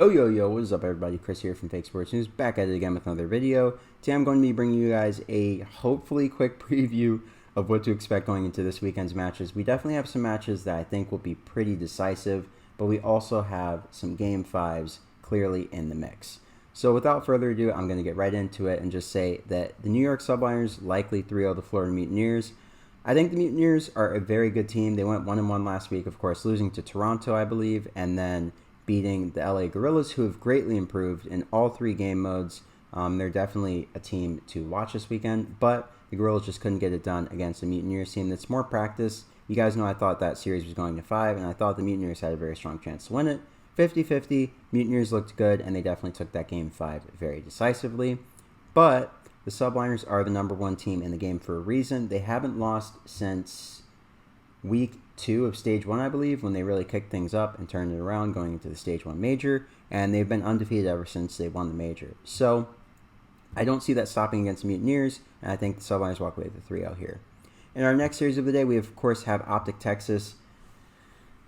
Oh yo yo, what is up everybody? Chris here from Fake Sports News, back at it again with another video. Today I'm going to be bringing you guys a hopefully quick preview of what to expect going into this weekend's matches. We definitely have some matches that I think will be pretty decisive, but we also have some Game 5s clearly in the mix. So without further ado, I'm going to get right into it and just say that the New York Subliners likely 3-0 the Florida Mutineers. I think the Mutineers are a very good team. They went 1-1 last week, of course, losing to Toronto, I believe, and then beating the LA Guerillas, who have greatly improved in all three game modes. They're definitely a team to watch this weekend, but the Guerillas just couldn't get it done against the Mutineers team that's more practice. You guys know I thought that series was going to 5, and I thought the Mutineers had a very strong chance to win it. 50-50, Mutineers looked good, and they definitely took that game 5 very decisively. But the Subliners are the #1 team in the game for a reason. They haven't lost since week 2 of Stage 1, I believe, when they really kicked things up and turned it around going into the Stage 1 Major, and they've been undefeated ever since they won the Major. So I don't see that stopping against the Mutineers, and I think the Subliners walk away with a 3-0 here. In our next series of the day, we of course have Optic, Texas.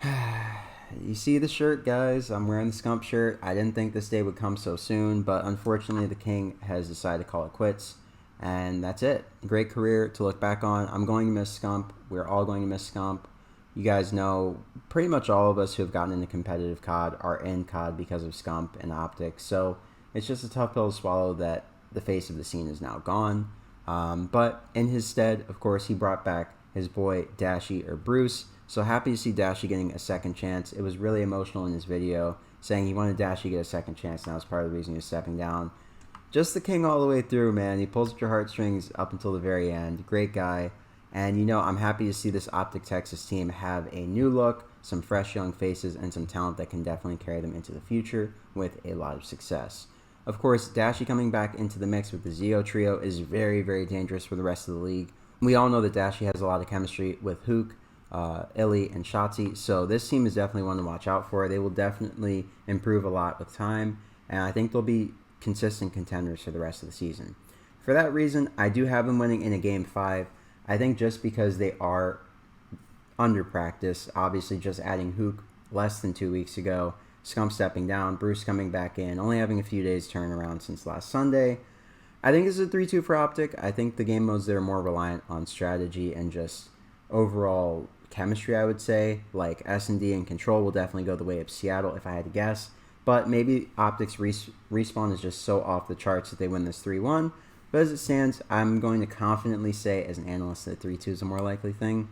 You see the shirt, guys. I'm wearing the Scump shirt. I didn't think this day would come so soon, but unfortunately the King has decided to call it quits. And that's it. Great career to look back on. I'm going to miss Scump. We're all going to miss Scump. You guys know pretty much all of us who have gotten into competitive COD are in COD because of Scump and Optic. So it's just a tough pill to swallow that the face of the scene is now gone. But in his stead, of course, he brought back his boy Dashy or Bruce. So happy to see Dashy getting a second chance. It was really emotional in his video, saying he wanted Dashy to get a second chance, and that was part of the reason he was stepping down. Just the King all the way through, man. He pulls at your heartstrings up until the very end. Great guy. And, you know, I'm happy to see this Optic Texas team have a new look, some fresh young faces, and some talent that can definitely carry them into the future with a lot of success. Of course, Dashy coming back into the mix with the Zeo trio is very, very dangerous for the rest of the league. We all know that Dashy has a lot of chemistry with Hook, Illy, and Shotzi, so this team is definitely one to watch out for. They will definitely improve a lot with time, and I think they'll be consistent contenders for the rest of the season. For that reason, I do have them winning in a Game 5. I think just because they are under practice, obviously just adding Hook less than 2 weeks ago, Scump stepping down, Bruce coming back in, only having a few days turnaround since last Sunday. I think this is a 3-2 for Optic. I think the game modes there are more reliant on strategy and just overall chemistry, I would say. Like S&D and Control will definitely go the way of Seattle if I had to guess. But maybe Optic's respawn is just so off the charts that they win this 3-1. But as it stands, I'm going to confidently say as an analyst that 3-2 is a more likely thing.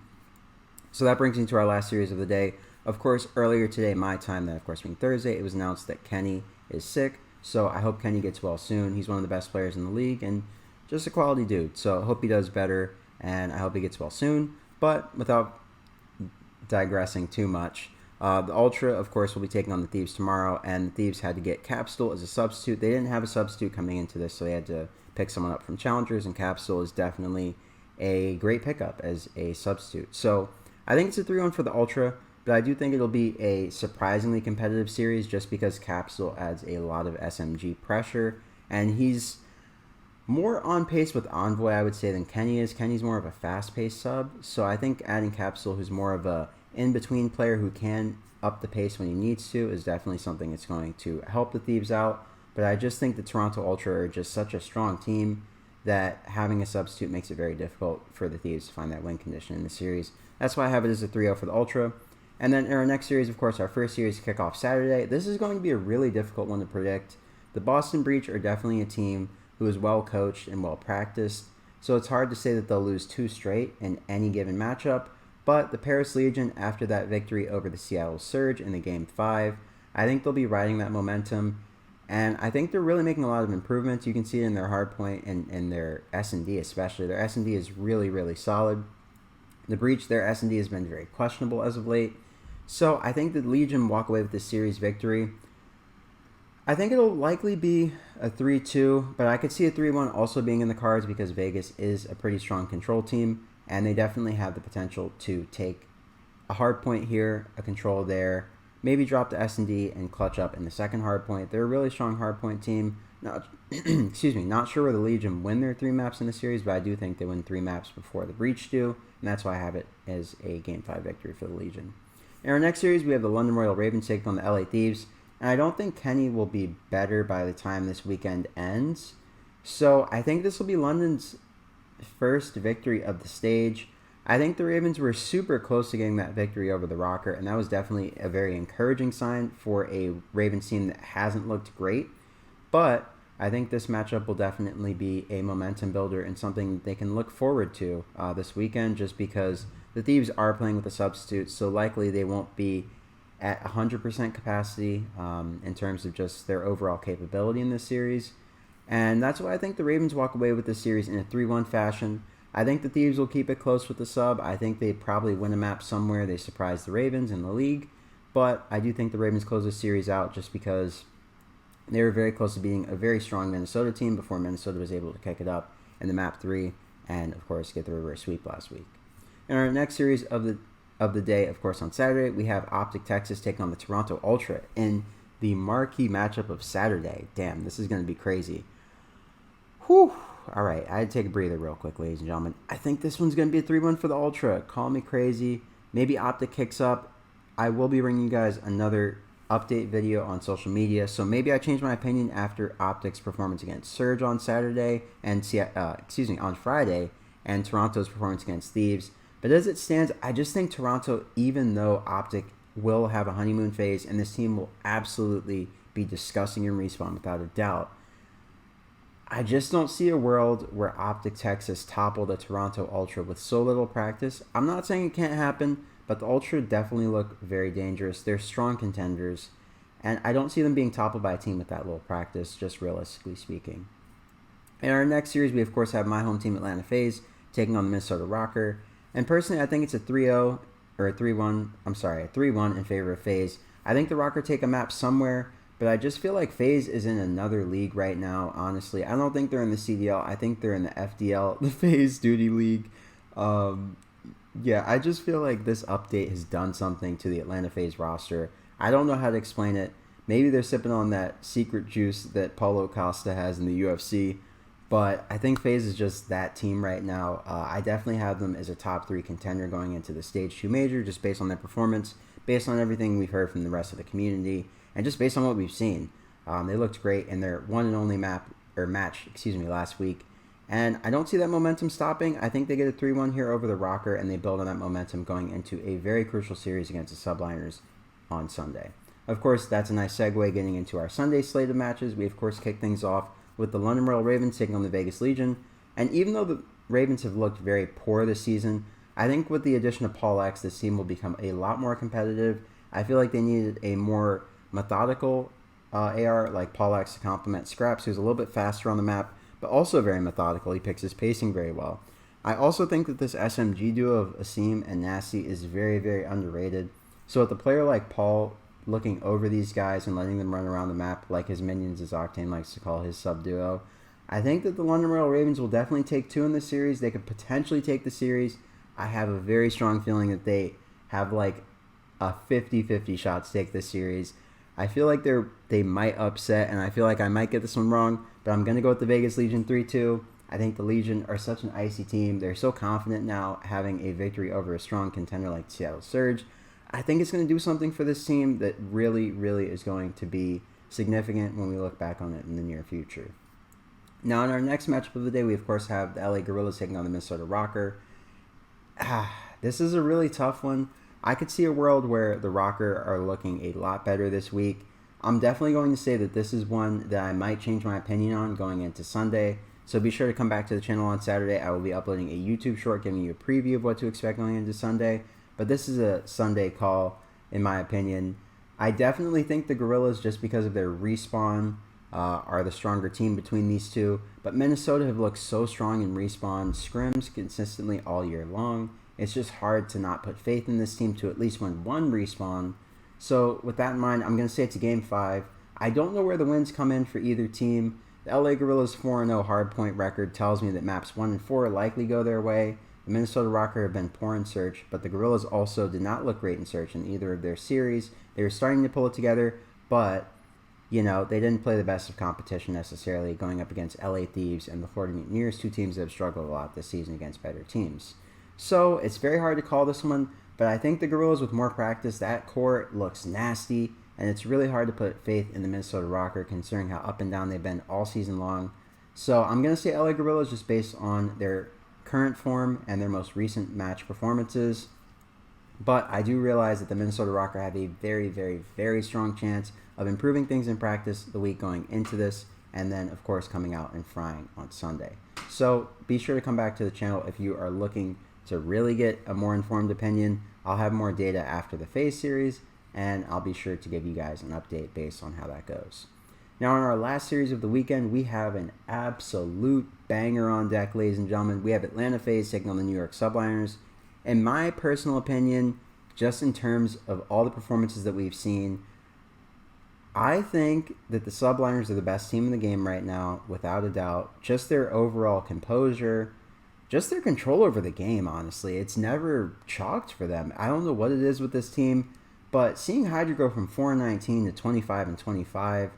So that brings me to our last series of the day. Of course, earlier today, my time, that of course being Thursday, it was announced that Kenny is sick. So I hope Kenny gets well soon. He's one of the best players in the league and just a quality dude. So I hope he does better and I hope he gets well soon. But without digressing too much, the Ultra, of course, will be taking on the Thieves tomorrow, and the Thieves had to get Capsule as a substitute. They didn't have a substitute coming into this, so they had to pick someone up from Challengers, and Capsule is definitely a great pickup as a substitute. So I think it's a 3-1 for the Ultra, but I do think it'll be a surprisingly competitive series just because Capsule adds a lot of SMG pressure, and he's more on pace with Envoy, I would say, than Kenny is. Kenny's more of a fast-paced sub, so I think adding Capsule, who's more of a in-between player who can up the pace when he needs to, is definitely something that's going to help the Thieves out. But I just think the Toronto Ultra are just such a strong team that having a substitute makes it very difficult for the Thieves to find that win condition in the series. That's why I have it as a 3-0 for the Ultra. And then in our next series, of course, our first series kick off Saturday. This is going to be a really difficult one to predict. The Boston Breach are definitely a team who is well coached and well practiced, so it's hard to say that they'll lose 2 straight in any given matchup. But the Paris Legion, after that victory over the Seattle Surge in the Game 5, I think they'll be riding that momentum. And I think they're really making a lot of improvements. You can see it in their hardpoint and in their S&D especially. Their S&D is really, really solid. The Breach, their S&D has been very questionable as of late. So I think the Legion walk away with this series victory. I think it'll likely be a 3-2, but I could see a 3-1 also being in the cards because Vegas is a pretty strong Control team. And they definitely have the potential to take a hard point here, a Control there, maybe drop the S&D and clutch up in the second hard point. They're a really strong hard point team. Not, not sure where the Legion win their 3 maps in the series, but I do think they win 3 maps before the Breach do, and that's why I have it as a Game 5 victory for the Legion. In our next series, we have the London Royal Ravens taking on the LA Thieves. and I don't think Kenny will be better by the time this weekend ends. So I think this will be London's first victory of the stage. I think the Ravens were super close to getting that victory over the Rokkr, and that was definitely a very encouraging sign for a Ravens team that hasn't looked great. But I think this matchup will definitely be a momentum builder and something they can look forward to this weekend, just because the Thieves are playing with the substitutes, so likely they won't be at 100% capacity in terms of just their overall capability in this series. And that's why I think the Ravens walk away with this series in a 3-1 fashion. I think the Thieves will keep it close with the sub. I think they probably win a map somewhere. They surprise the Ravens in the league. But I do think the Ravens close this series out just because they were very close to beating a very strong Minnesota team before Minnesota was able to kick it up in the map 3 and, of course, get the reverse sweep last week. In our next series of the day, of course, on Saturday, we have Optic Texas taking on the Toronto Ultra in the marquee matchup of Saturday. Damn, this is going to be crazy. Whew. All right, I had to take a breather real quick, ladies and gentlemen. I think this one's going to be a 3-1 for the Ultra. Call me crazy. Maybe Optic kicks up. I will be bringing you guys another update video on social media, so maybe I change my opinion after Optic's performance against Surge on Saturday and on Friday, and Toronto's performance against Thieves. But as it stands, I just think Toronto, even though Optic will have a honeymoon phase and this team will absolutely be disgusting in respawn without a doubt, I just don't see a world where Optic Texas topple the Toronto Ultra with so little practice. I'm not saying it can't happen, but the Ultra definitely look very dangerous. They're strong contenders, and I don't see them being toppled by a team with that little practice, just realistically speaking. In our next series, we of course have my home team, Atlanta Faze, taking on the Minnesota Rokkr. And personally, I think it's a 3-0, or a 3-1, a 3-1 in favor of Faze. I think the Rokkr take a map somewhere, but I just feel like Faze is in another league right now, honestly. I don't think they're in the CDL. I think they're in the FDL, the Faze Duty League. Yeah, I just feel like this update has done something to the Atlanta Faze roster. I don't know how to explain it. Maybe they're sipping on that secret juice that Paulo Costa has in the UFC. But I think Faze is just that team right now. I definitely have them as a top 3 contender going into the Stage 2 Major, just based on their performance, based on everything we've heard from the rest of the community, and just based on what we've seen. They looked great in their one and only match last week. And I don't see that momentum stopping. I think they get a 3-1 here over the Rokkr, and they build on that momentum going into a very crucial series against the Subliners on Sunday. Of course, that's a nice segue getting into our Sunday slate of matches. We, of course, kick things off with the London Royal Ravens taking on the Vegas Legion. And even though the Ravens have looked very poor this season, I think with the addition of Paul X, this team will become a lot more competitive. I feel like they needed a more methodical AR like Paul X to complement Scraps, who's a little bit faster on the map, but also very methodical. He picks his pacing very well. I also think that this SMG duo of Asim and Nasty is very, very underrated. So with a player like Paul looking over these guys and letting them run around the map like his minions, as Octane likes to call his sub-duo, I think that the London Royal Ravens will definitely take 2 in this series. They could potentially take the series. I have a very strong feeling that they have like a 50-50 shot to take this series. I feel like they might upset, and I feel like I might get this one wrong, but I'm going to go with the Vegas Legion 3-2. I think the Legion are such an icy team. They're so confident now having a victory over a strong contender like Seattle Surge. I think it's going to do something for this team that really, really is going to be significant when we look back on it in the near future. Now, in our next matchup of the day, we, of course, have the LA Guerillas taking on the Minnesota Rokkr. This is a really tough one. I could see a world where the Rokkr are looking a lot better this week. I'm definitely going to say that this is one that I might change my opinion on going into Sunday. So be sure to come back to the channel on Saturday. I will be uploading a YouTube short giving you a preview of what to expect going into Sunday. But this is a Sunday call, in my opinion. I definitely think the Guerillas, just because of their respawn, are the stronger team between these two. But Minnesota have looked so strong in respawn scrims consistently all year long. It's just hard to not put faith in this team to at least win one respawn. So with that in mind, I'm going to say it's a Game 5. I don't know where the wins come in for either team. The LA Guerillas 4-0 hardpoint record tells me that maps 1 and 4 likely go their way. The Minnesota Rokkr have been poor in search, but the Guerillas also did not look great in search in either of their series. They were starting to pull it together, but, you know, they didn't play the best of competition necessarily, going up against LA Thieves and the Florida Mutineers, 2 teams that have struggled a lot this season against better teams. So it's very hard to call this one, but I think the Guerillas with more practice, that core looks nasty. and it's really hard to put faith in the Minnesota Rokkr considering how up and down they've been all season long. So I'm going to say LA Guerillas just based on their current form and their most recent match performances. But I do realize that the Minnesota Rokkr have a very, very, very strong chance of improving things in practice the week going into this, and then, of course, coming out and frying on Sunday. So be sure to come back to the channel if you are looking to really get a more informed opinion. I'll have more data after the Faze series, and I'll be sure to give you guys an update based on how that goes. Now, in our last series of the weekend, we have an absolute banger on deck, ladies and gentlemen. We have Atlanta Faze taking on the New York Subliners. In my personal opinion, just in terms of all the performances that we've seen, I think that the Subliners are the best team in the game right now, without a doubt. Just their overall composure, just their control over the game, honestly. It's never chalked for them. I don't know what it is with this team, but seeing Hydra go from 4-19 to 25-25,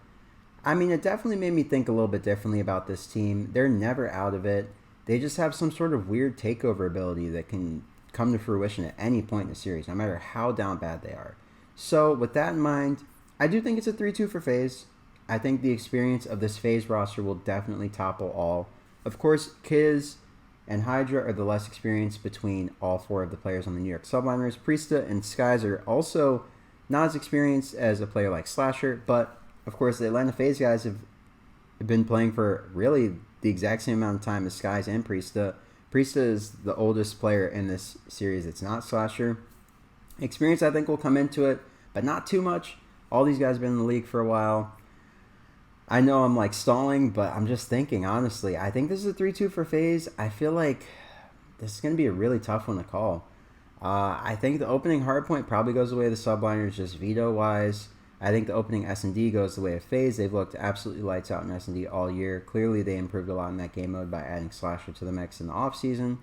I mean, it definitely made me think a little bit differently about this team. They're never out of it. They just have some sort of weird takeover ability that can come to fruition at any point in the series, no matter how down bad they are. So with that in mind, I do think it's a 3-2 for Faze. I think the experience of this Faze roster will definitely topple all. Of course, Kiz and Hydra are the less experienced between all four of the players on the New York Subliners. Priesta and Skies are also not as experienced as a player like Slasher, but of course the Atlanta Faze guys have been playing for really the exact same amount of time as Skies and Priesta. Priesta is the oldest player in this series. It's not Slasher. Experience, I think, will come into it, but not too much. All these guys have been in the league for a while. I know I'm like stalling, but I'm just thinking, honestly. I think this is a 3-2 for Faze. I feel like this is going to be a really tough one to call. I think the opening hardpoint probably goes the way of the Subliners, just veto-wise. I think the opening S&D goes the way of Faze. They've looked absolutely lights out in S&D all year. Clearly, they improved a lot in that game mode by adding Slasher to the mix in the offseason.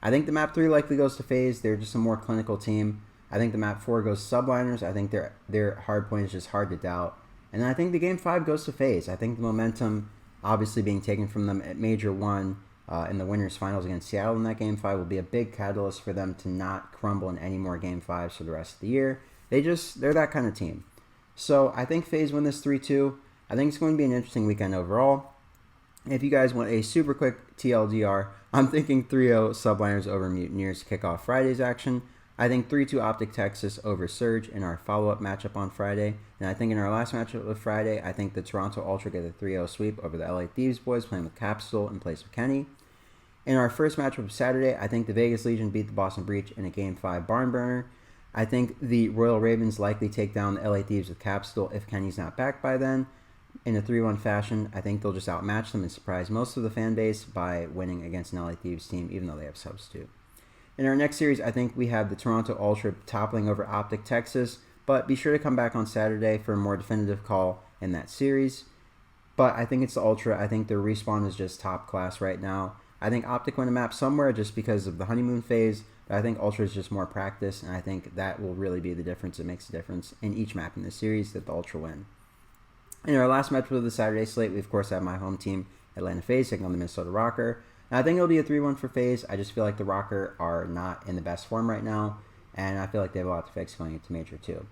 I think the map 3 likely goes to Faze. They're just a more clinical team. I think the map 4 goes to Subliners. I think their hardpoint is just hard to doubt. And I think the game 5 goes to Faze. I think the momentum, obviously being taken from them at Major 1 in the winners finals against Seattle in that game 5 will be a big catalyst for them to not crumble in any more game 5s for the rest of the year. They're that kind of team. So I think Faze win this 3-2. I think it's going to be an interesting weekend overall. If you guys want a super quick TLDR, I'm thinking 3-0 Subliners over Mutineers to kick off Friday's action. I think 3-2 Optic Texas over Surge in our follow-up matchup on Friday. And I think in our last matchup of Friday, I think the Toronto Ultra get a 3-0 sweep over the LA Thieves boys playing with Capsule in place of Kenny. In our first matchup of Saturday, I think the Vegas Legion beat the Boston Breach in a Game 5 barn burner. I think the Royal Ravens likely take down the LA Thieves with Capsule if Kenny's not back by then. In a 3-1 fashion, I think they'll just outmatch them and surprise most of the fan base by winning against an LA Thieves team, even though they have substitute. In our next series, I think we have the Toronto Ultra toppling over Optic Texas, but be sure to come back on Saturday for a more definitive call in that series. But I think it's the Ultra. I think their respawn is just top class right now. I think Optic win a map somewhere just because of the honeymoon phase, but I think Ultra is just more practice, and I think that will really be the difference that makes a difference in each map in this series that the Ultra win. In our last match of the Saturday slate, we of course have my home team, Atlanta Faze, taking on the Minnesota Rokkr. And I think it'll be a 3-1 for Faze. I just feel like the Rokkr are not in the best form right now, and I feel like they have a lot to fix going into Major 2.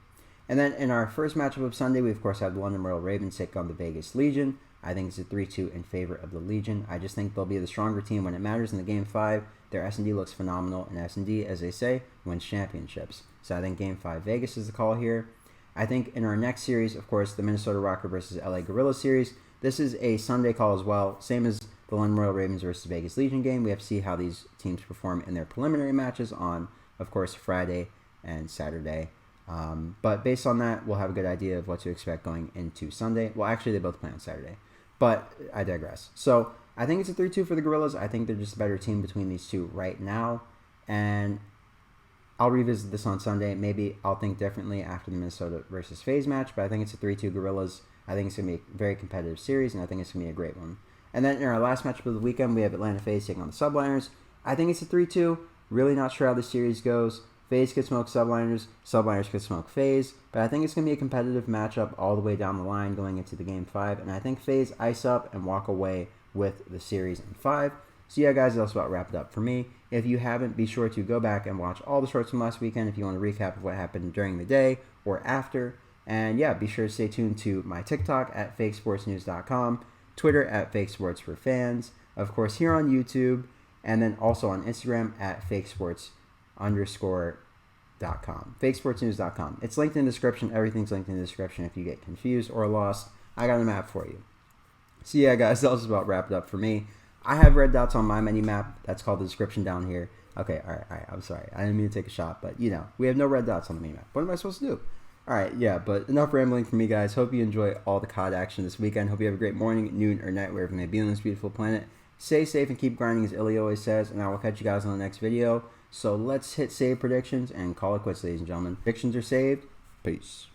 And then in our first matchup of Sunday, we of course have the London Royal Ravens take on the Vegas Legion. I think it's a 3-2 in favor of the Legion. I just think they'll be the stronger team when it matters in the Game 5. Their S&D looks phenomenal, and S&D, as they say, wins championships. So I think Game 5 Vegas is the call here. I think in our next series, of course, the Minnesota Rokkr versus LA Guerillas series, this is a Sunday call as well. Same as the London Royal Ravens versus Vegas Legion game. We have to see how these teams perform in their preliminary matches on, of course, Friday and Saturday. But based on that, we'll have a good idea of what to expect going into Sunday. Well, actually, they both play on Saturday. But I digress. So I think it's a 3-2 for the Guerillas. I think they're just a better team between these two right now. And I'll revisit this on Sunday. Maybe I'll think differently after the Minnesota versus Faze match. But I think it's a 3-2 Guerillas. I think it's going to be a very competitive series, and I think it's going to be a great one. And then in our last matchup of the weekend, we have Atlanta Faze taking on the Subliners. I think it's a 3-2. Really not sure how the series goes. Faze could smoke Subliners. Subliners could smoke Faze. But I think it's going to be a competitive matchup all the way down the line going into the Game 5. And I think Faze ice up and walk away with the series in 5. So yeah, guys, that's about wrapped up for me. If you haven't, be sure to go back and watch all the shorts from last weekend if you want a recap of what happened during the day or after. And yeah, be sure to stay tuned to my TikTok at fakesportsnews.com, Twitter at fakesportsforfans, of course here on YouTube, and then also on Instagram at fakesports_.com, fakesportsnews.com. It's linked in the description. Everything's linked in the description if you get confused or lost. I got a map for you. So yeah, guys, that was about wrapped up for me. I have red dots on my mini map. That's called the description down here. Okay, all right. I'm sorry. I didn't mean to take a shot, but you know, we have no red dots on the mini map. What am I supposed to do? All right, yeah, but enough rambling from me, guys. Hope you enjoy all the COD action this weekend. Hope you have a great morning, noon, or night, wherever you may be on this beautiful planet. Stay safe and keep grinding, as Illy always says, and I will catch you guys on the next video. So let's hit save predictions and call it quits, ladies and gentlemen. Predictions are saved. Peace.